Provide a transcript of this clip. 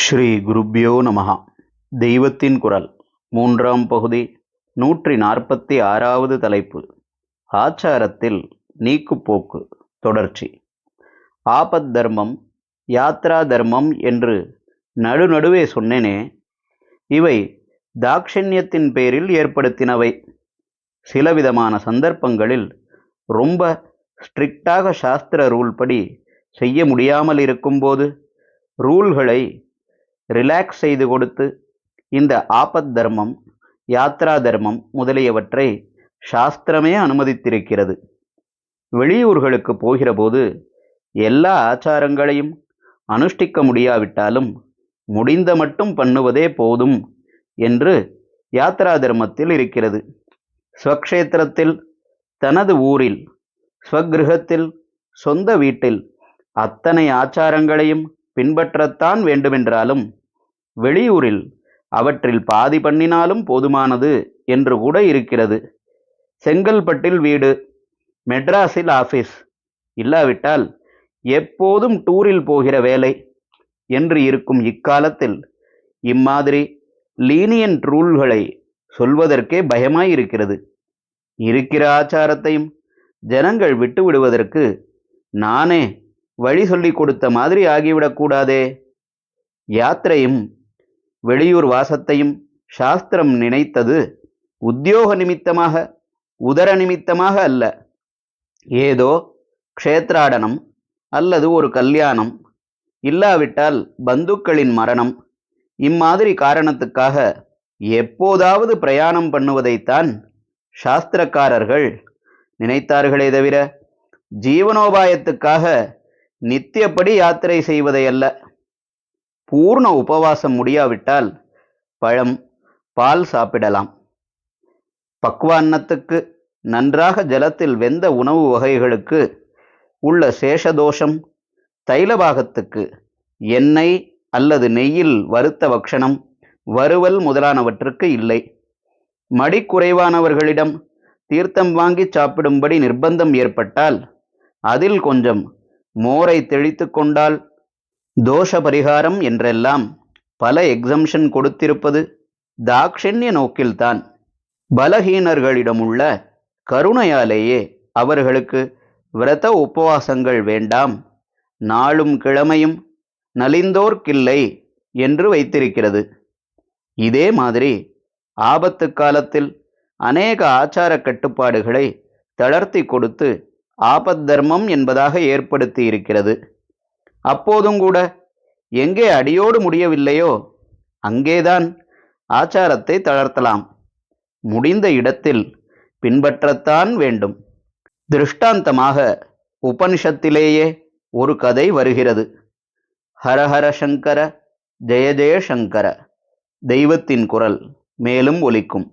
ஸ்ரீ குருப்யோ நமஹா. தெய்வத்தின் குரல் மூன்றாம் பகுதி 146வது தலைப்பு. ஆச்சாரத்தில் நீக்குப்போக்கு தொடர்ச்சி. ஆபத் தர்மம், யாத்ரா தர்மம் என்று நடுநடுவே சொன்னேனே, இவை தாக்ஷண்யத்தின் பேரில் ஏற்படுத்தினவை. சிலவிதமான சந்தர்ப்பங்களில் ரொம்ப ஸ்ட்ரிக்டாக சாஸ்திர ரூல் படி செய்ய முடியாமல் இருக்கும்போது ரூல்களை ரிலாக்ஸ் செய்து கொடுத்து இந்த ஆபத் தர்மம், யாத்ரா தர்மம் முதலியவற்றை சாஸ்திரமே அனுமதித்திருக்கிறது. வெளியூர்களுக்கு போகிறபோது எல்லா ஆச்சாரங்களையும் அனுஷ்டிக்க முடியாவிட்டாலும் முடிந்த மட்டும் பண்ணுவதே போதும் என்று யாத்ரா தர்மத்தில் இருக்கிறது. ஸ்வக்ஷேத்திரத்தில், தனது ஊரில், ஸ்வகிருகத்தில், சொந்த வீட்டில் அத்தனை ஆச்சாரங்களையும் பின்பற்றத்தான் வேண்டுமென்றாலும் வெளியூரில் அவற்றில் பாதி பண்ணினாலும் போதுமானது என்று கூட இருக்கிறது. செங்கல்பட்டில் வீடு, மெட்ராஸில் ஆஃபீஸ், இல்லாவிட்டால் எப்போதும் டூரில் போகிற வேலை என்று இருக்கும் இக்காலத்தில் இம்மாதிரி லீனியன்ட் ரூல்களை சொல்வதற்கே பயமாயிருக்கிறது. இருக்கிற ஆச்சாரத்தையும் ஜனங்கள் விட்டு விடுவதற்கு நானே வழி சொல்லிக் கொடுத்த மாதிரி ஆகிவிடக்கூடாதே. யாத்திரையும் வெளியூர் வாசத்தையும் சாஸ்திரம் நினைத்தது உத்தியோக நிமித்தமாக, உதர நிமித்தமாக அல்ல. ஏதோ க்ஷேத்ராடனம் அல்லது ஒரு கல்யாணம், இல்லாவிட்டால் பந்துக்களின் மரணம், இம்மாதிரி காரணத்துக்காக எப்போதாவது பிரயாணம் பண்ணுவதைத்தான் சாஸ்திரக்காரர்கள் நினைத்தார்களே தவிர ஜீவனோபாயத்துக்காக நித்தியப்படி யாத்திரை செய்வதையல்ல. பூர்ண உபவாசம் முடியாவிட்டால் பழம், பால் சாப்பிடலாம். பக்வான்னத்துக்கு, நன்றாக ஜலத்தில் வெந்த உணவு வகைகளுக்கு உள்ள சேஷதோஷம் தைலபாகத்துக்கு எண்ணெய் அல்லது நெய்யில் வறுத்த பக்ஷணம், வறுவல் முதலானவற்றுக்கு இல்லை. மடிக்குறைவானவர்களிடம் தீர்த்தம் வாங்கி சாப்பிடும்படி நிர்பந்தம் ஏற்பட்டால் அதில் கொஞ்சம் மோரை தெளித்து கொண்டால் தோஷ பரிகாரம் என்றெல்லாம் பல எக்ஸம்ஷன் கொடுத்திருப்பது தாக்ஷண்ய நோக்கில்தான். பலஹீனர்களிடமுள்ள கருணையாலேயே அவர்களுக்கு விரத உபவாசங்கள் வேண்டாம், நாளும் கிழமையும் நலிந்தோர்க்கில்லை என்று வைத்திருக்கிறது. இதே மாதிரி ஆபத்து காலத்தில் அநேக ஆச்சார கட்டுப்பாடுகளை தளர்த்தி கொடுத்து ஆபத் தர்மம் என்பதாக ஏற்படுத்தி இருக்கிறது. அப்போதும் கூட எங்கே அடியோடு முடியவில்லையோ அங்கேதான் ஆச்சாரத்தை தளர்த்தலாம். முடிந்த இடத்தில் பின்பற்றத்தான் வேண்டும். திருஷ்டாந்தமாக உபனிஷத்திலேயே ஒரு கதை வருகிறது. ஹரஹர சங்கர, ஜெய ஜெய சங்கர. தெய்வத்தின் குரல் மேலும் ஒலிக்கும்.